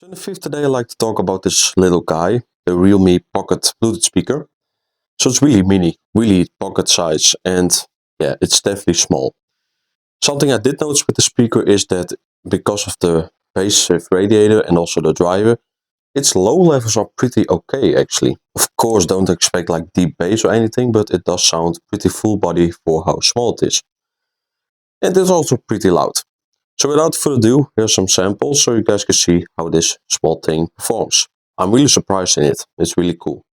So in the fifth today, I'd like to talk about this little guy, the Realme Pocket Bluetooth speaker. So it's really mini, really pocket size, and yeah, it's definitely small. Something I did notice with the speaker is that because of the bass radiator and also the driver, its low levels are pretty okay actually. Of course, don't expect like deep bass or anything, but it does sound pretty full body for how small it is. And it's also pretty loud. So without further ado, here's some samples so you guys can see how this small thing performs. I'm really surprised in it, it's really cool.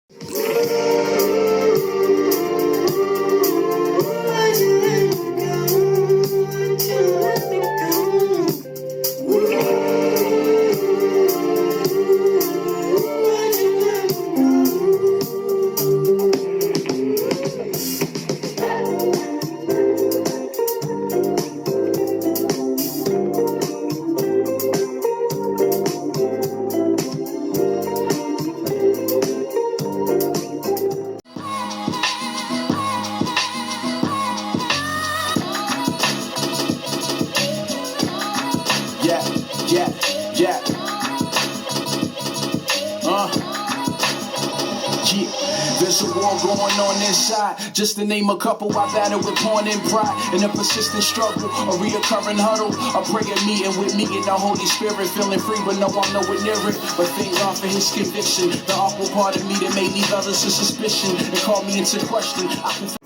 Yeah. There's a war going on inside. Just to name a couple, I battle with porn and pride. In a persistent struggle, a reoccurring huddle. A prayer meeting with me and the Holy Spirit. Feeling free, but no, I'm nowhere near it. But thank God for his conviction. The awful part of me that made leave others to suspicion and call me into question. I confess